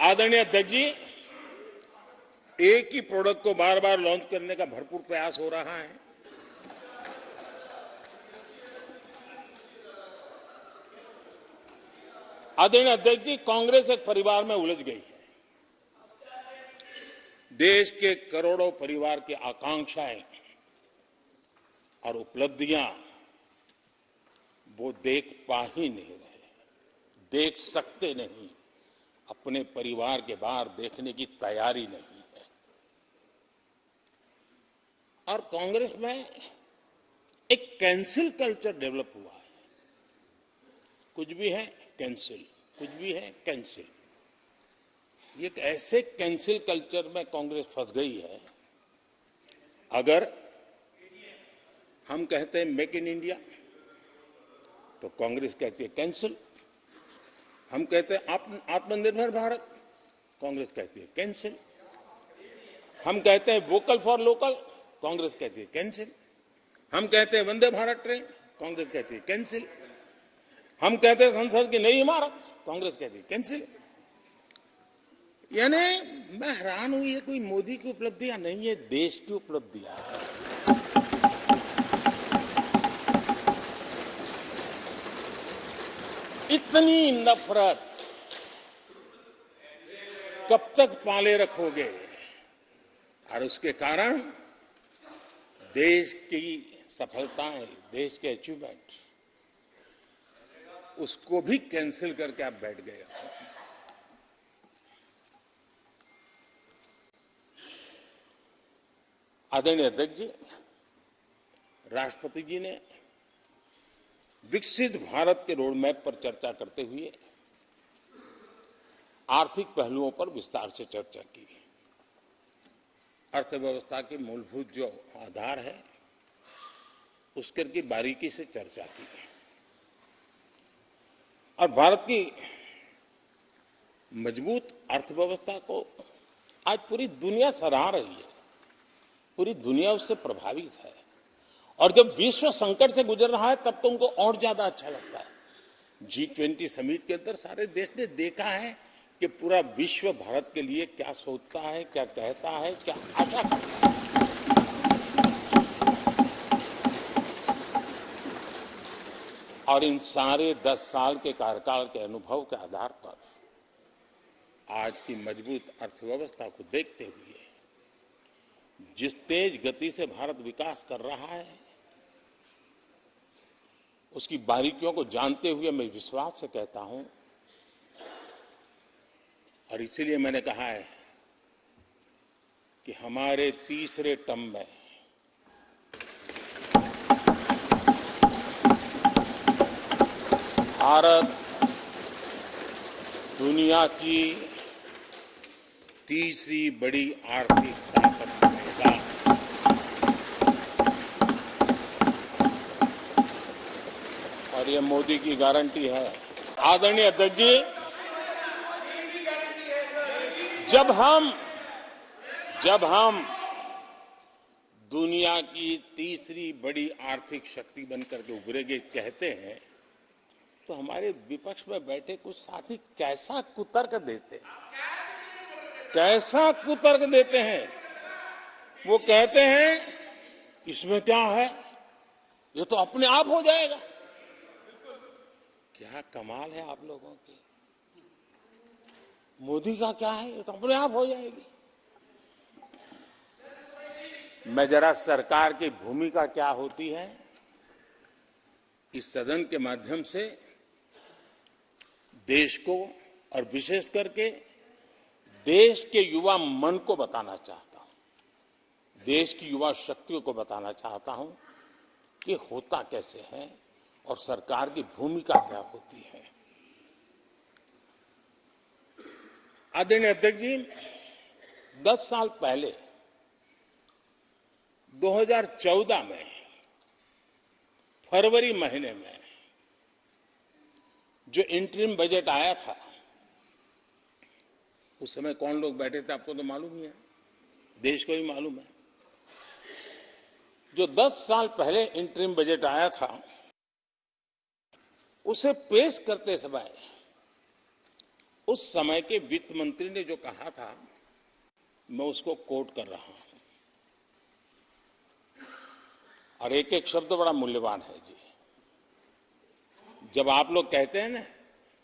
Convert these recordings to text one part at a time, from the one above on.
आदरणीय अध्यक्ष जी, एक ही प्रोडक्ट को बार बार लॉन्च करने का भरपूर प्रयास हो रहा है। आदरणीय अध्यक्ष जी, कांग्रेस एक परिवार में उलझ गई है। देश के करोड़ों परिवार की आकांक्षाएं और उपलब्धियां वो देख पा ही नहीं रहे, देख सकते नहीं, अपने परिवार के बाहर देखने की तैयारी नहीं है। और कांग्रेस में एक कैंसिल कल्चर डेवलप हुआ है। कुछ भी है कैंसिल, कुछ भी है कैंसिल। ये एक ऐसे कैंसिल कल्चर में कांग्रेस फंस गई है। अगर हम कहते हैं मेक इन इंडिया तो कांग्रेस कहती है कैंसिल। हम कहते हैं आत्मनिर्भर भारत, कांग्रेस कहती है कैंसिल। हम कहते हैं वोकल फॉर लोकल, कांग्रेस कहती है कैंसिल। हम कहते हैं वंदे भारत ट्रेन, कांग्रेस कहती है कैंसिल। हम कहते हैं संसद की नई इमारत, कांग्रेस कहती है कैंसिल। यानी मैं हैरान हूं, ये कोई मोदी की उपलब्धियां नहीं है, देश की उपलब्धियां है। इतनी नफरत कब तक पाले रखोगे? और उसके कारण देश की सफलताएं, देश के अचीवमेंट, उसको भी कैंसिल करके आप बैठ गए हो। आदरणीय अध्यक्ष जी, राष्ट्रपति जी ने विकसित भारत के रोडमैप पर चर्चा करते हुए आर्थिक पहलुओं पर विस्तार से चर्चा की। अर्थव्यवस्था के मूलभूत जो आधार है उसके की बारीकी से चर्चा की और भारत की मजबूत अर्थव्यवस्था को आज पूरी दुनिया सराह रही है, पूरी दुनिया उससे प्रभावित है। और जब विश्व संकट से गुजर रहा है तब तो उनको और ज्यादा अच्छा लगता है। G20 समिट के अंदर सारे देश ने देखा है कि पूरा विश्व भारत के लिए क्या सोचता है, क्या कहता है, क्या आशा करता है। और इन सारे 10 साल के कार्यकाल के अनुभव के आधार पर आज की मजबूत अर्थव्यवस्था को देखते हुए जिस तेज गति से भारत विकास कर रहा है, उसकी बारीकियों को जानते हुए मैं विश्वास से कहता हूं, और इसीलिए मैंने कहा है कि हमारे तीसरे टर्म में भारत दुनिया की तीसरी बड़ी आर्थिक ताकत बनेगा। और ये मोदी की गारंटी है। आदरणीय अध्यक्ष जी, जब हम दुनिया की तीसरी बड़ी आर्थिक शक्ति बनकर के उभरेंगे कहते हैं, तो हमारे विपक्ष में बैठे कुछ साथी कैसा कुतर्क देते हैं। वो कहते हैं इसमें क्या है, ये तो अपने आप हो जाएगा। क्या कमाल है आप लोगों की। मोदी का क्या है, ये तो अपने आप हो जाएगी। मैं जरा सरकार की भूमिका क्या होती है इस सदन के माध्यम से देश को और विशेष करके देश के युवा मन को बताना चाहता हूं, देश की युवा शक्तियों को बताना चाहता हूं कि होता कैसे है और सरकार की भूमिका क्या होती है। आदरणीय अध्यक्ष जी, 10 साल पहले 2014 में फरवरी महीने में जो इंटरिम बजट आया था, उस समय कौन लोग बैठे थे आपको तो मालूम ही है, देश को ही मालूम है। जो 10 साल पहले इंटरिम बजट आया था, उसे पेश करते समय उस समय के वित्त मंत्री ने जो कहा था, मैं उसको कोट कर रहा हूं, और एक एक शब्द बड़ा मूल्यवान है जी। जब आप लोग कहते हैं ना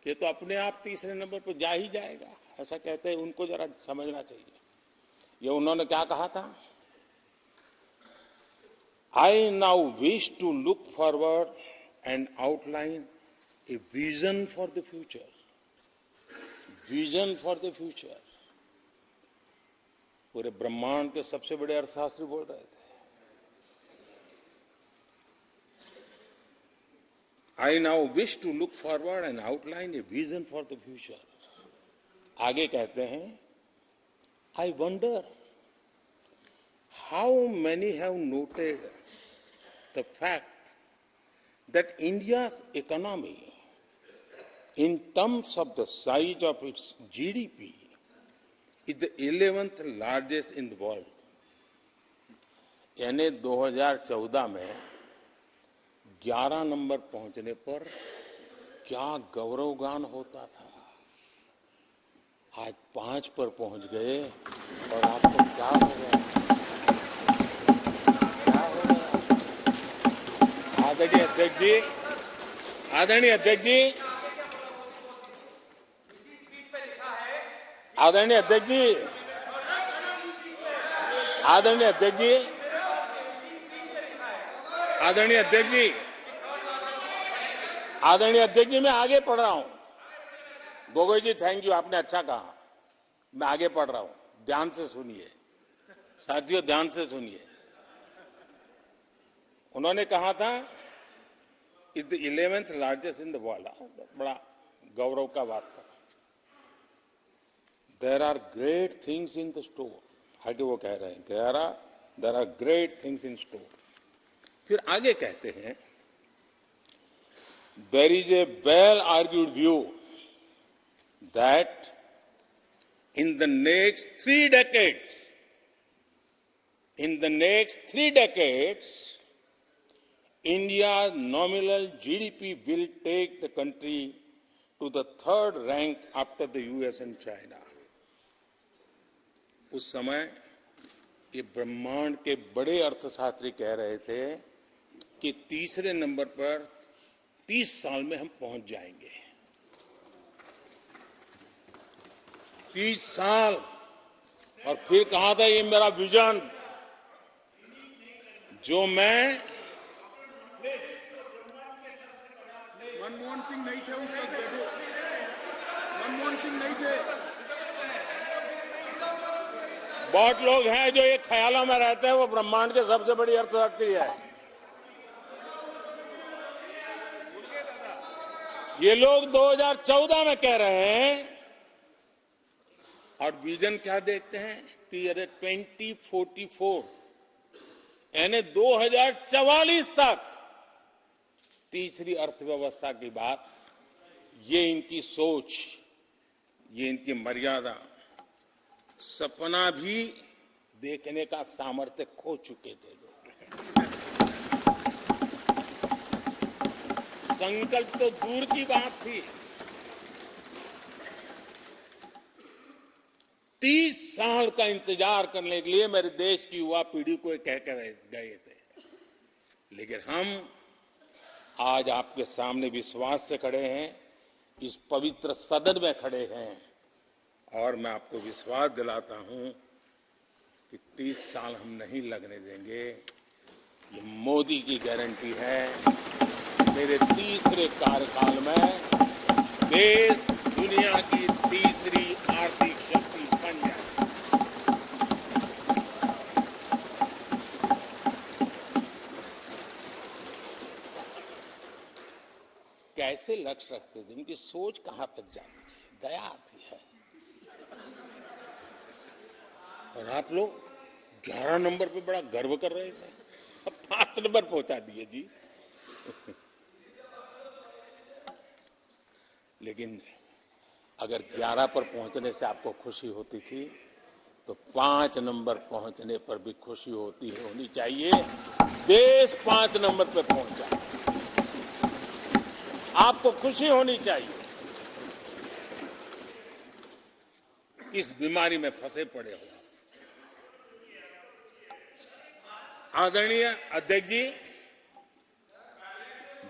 कि तो अपने आप तीसरे नंबर पर जा ही जाएगा, ऐसा कहते हैं, उनको जरा समझना चाहिए। ये उन्होंने क्या कहा था? I now wish to look forward and outline a vision for the future. Vision for the future. पूरे ब्रह्मांड के सबसे बड़े अर्थशास्त्री बोल रहे थे। I now wish to look forward and outline a vision for the future. आगे कहते हैं, I wonder how many have noted the fact that India's economy, in terms of the size of its GDP, is the 11th largest in the world. यानी 2014 में 11 number पहुंचने पर क्या गौरवगान होता था। आज 5 पर पहुंच गए और आपको क्या हो गया? क्या हो गया? आदरणीय अध्यक्ष जी, आदरणीय अध्यक्ष जी, आदरणीय अध्यक्ष जी, आदरणीय अध्यक्ष जी, आदरणीय अध्यक्ष जी, आदरणीय अध्यक्ष जी, मैं आगे पढ़ रहा हूं। गोगोई जी, थैंक यू, आपने अच्छा कहा। मैं आगे पढ़ रहा हूं, ध्यान से सुनिए साथियों, ध्यान से सुनिए। उन्होंने कहा था is the 11th largest in the world. बड़ा गौरव का बात था। There are great things in the store. आगे वो कह रहे हैं there are great things in store. फिर आगे कहते हैं, there is a well argued view that in the next 3 decades, India's nominal GDP will take the country to the 3rd rank after the US and China. उस समय ये ब्रह्मांड के बड़े अर्थशास्त्री कह रहे थे कि तीसरे नंबर पर 30 साल में हम पहुंच जाएंगे। 30 साल। और फिर कहा था ये मेरा विजन, जो मैं मनमोहन सिंह नहीं थे उस वक्त, देखो मनमोहन सिंह नहीं थे। बहुत लोग हैं जो ये ख्यालों में रहते हैं वो ब्रह्मांड के सबसे बड़ी अर्थशास्त्री है। ये लोग 2014 में कह रहे हैं, और विजन क्या देखते हैं? 2044 यानी 2044 तक तीसरी अर्थव्यवस्था की बात। ये इनकी सोच, ये इनकी मर्यादा। सपना भी देखने का सामर्थ्य खो चुके थे लोग। संकल्प तो दूर की बात थी। 30 साल का इंतजार करने के लिए मेरे देश की युवा पीढ़ी को कह कर गए थे, लेकिन हम आज आपके सामने विश्वास से खड़े हैं, इस पवित्र सदन में खड़े हैं, और मैं आपको विश्वास दिलाता हूं कि 30 साल हम नहीं लगने देंगे। ये मोदी की गारंटी है। मेरे तीसरे कार्यकाल में देश दुनिया की तीसरी आर्थिक शक्ति बन जाए। कैसे लक्ष्य रखते थे, उनकी सोच कहां तक जाती थी, दया आती है। और आप लोग 11 नंबर पे बड़ा गर्व कर रहे थे, अब 5 नंबर पहुंचा दिए जी। लेकिन अगर 11 पर पहुंचने से आपको खुशी होती थी, तो 5 नंबर पहुंचने पर भी खुशी होनी चाहिए। देश 5 नंबर पे पहुंचा, आपको खुशी होनी चाहिए। इस बीमारी में फंसे पड़े हो। आदरणीय अध्यक्ष जी,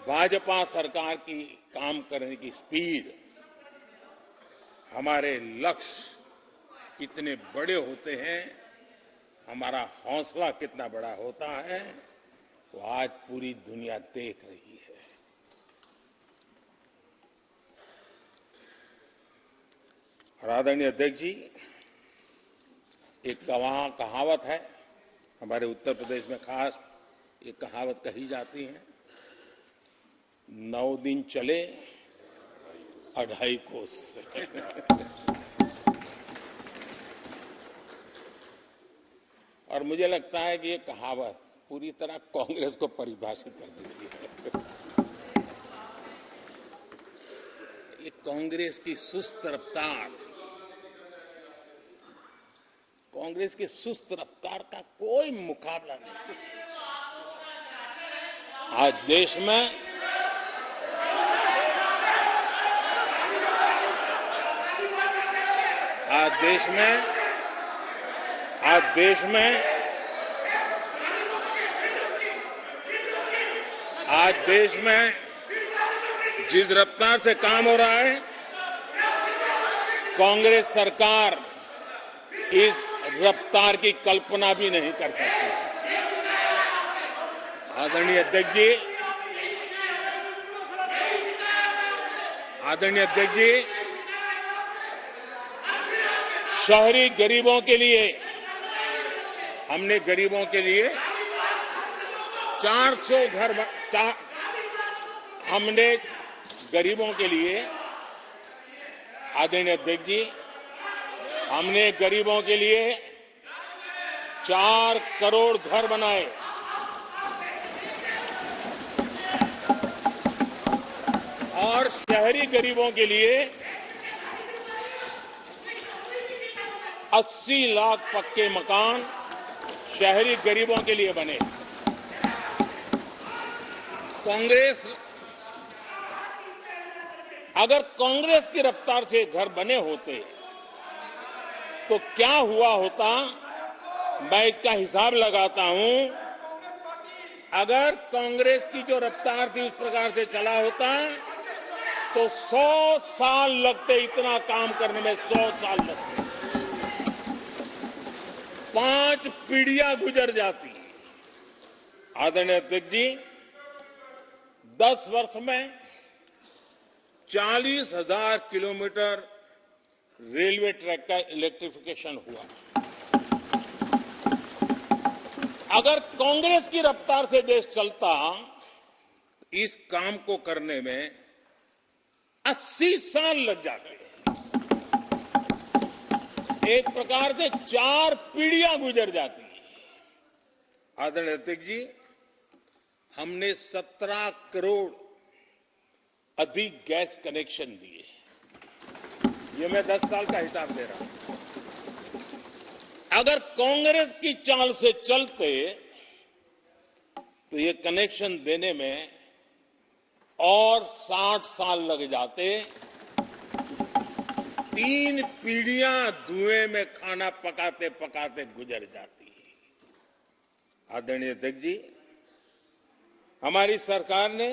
भाजपा सरकार की काम करने की स्पीड, हमारे लक्ष्य कितने बड़े होते हैं, हमारा हौसला कितना बड़ा होता है, वो आज पूरी दुनिया देख रही है। और आदरणीय अध्यक्ष जी, एक कहावत है, हमारे उत्तर प्रदेश में खास एक कहावत कही जाती है, 9 दिन चले 2.5 कोस। और मुझे लगता है कि ये कहावत पूरी तरह कांग्रेस को परिभाषित कर देती है। ये कांग्रेस की सुस्त रफ्तार, कांग्रेस की सुस्त रफ्तार का कोई मुकाबला नहीं। आज देश में जिस रफ्तार से काम हो रहा है, कांग्रेस सरकार इस रफ्तार की कल्पना भी नहीं कर सकती। आदरणीय अध्यक्ष जी, शहरी गरीबों के लिए हमने 400 घर हमने गरीबों के लिए, आदरणीय अध्यक्ष जी, हमने गरीबों के लिए 4 करोड़ घर बनाए। और शहरी गरीबों के लिए 80 लाख पक्के मकान शहरी गरीबों के लिए बने। अगर कांग्रेस की रफ्तार से घर बने होते तो क्या हुआ होता, मैं इसका हिसाब लगाता हूं। अगर कांग्रेस की जो रफ्तार थी उस प्रकार से चला होता तो 100 साल लगते, इतना काम करने में 100 साल लगते, 5 पीढ़ियां गुजर जाती। आदरणीय अध्यक्ष जी, 10 वर्ष में 40,000 किलोमीटर रेलवे ट्रैक का इलेक्ट्रिफिकेशन हुआ। अगर कांग्रेस की रफ्तार से देश चलता, इस काम को करने में 80 साल लग जाते। एक प्रकार से 4 पीढ़ियां गुजर जाती। आदरणीय अध्यक्ष जी, हमने 17 करोड़ अधिक गैस कनेक्शन दिए। ये मैं 10 साल का हिसाब दे रहा हूं। अगर कांग्रेस की चाल से चलते तो ये कनेक्शन देने में और 60 साल लग जाते। 3 पीढ़ियां धुएं में खाना पकाते पकाते गुजर जाती। आदरणीय अध्यक्ष जी, हमारी सरकार ने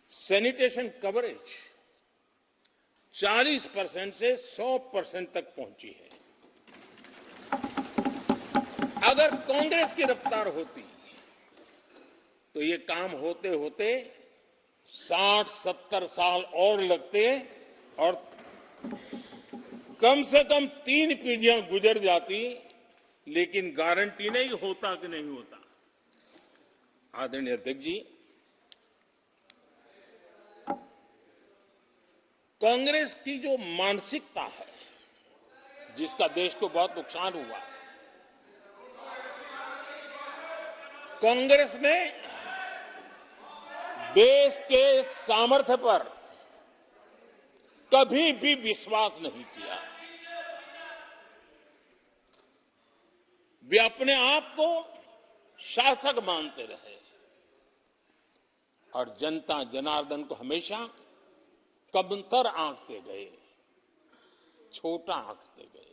सैनिटेशन कवरेज 40% से 100% तक पहुंची है। अगर कांग्रेस की रफ्तार होती तो ये काम होते होते 60-70 साल और लगते और कम से कम 3 पीढ़ियां गुजर जाती, लेकिन गारंटी नहीं होता कि नहीं होता। आदरणीय अध्यक्ष जी, कांग्रेस की जो मानसिकता है, जिसका देश को बहुत नुकसान हुआ, कांग्रेस ने देश के सामर्थ्य पर कभी भी विश्वास नहीं किया। वे अपने आप को शासक मानते रहे और जनता जनार्दन को हमेशा कमतर आंकते गए। छोटा आंकते गए।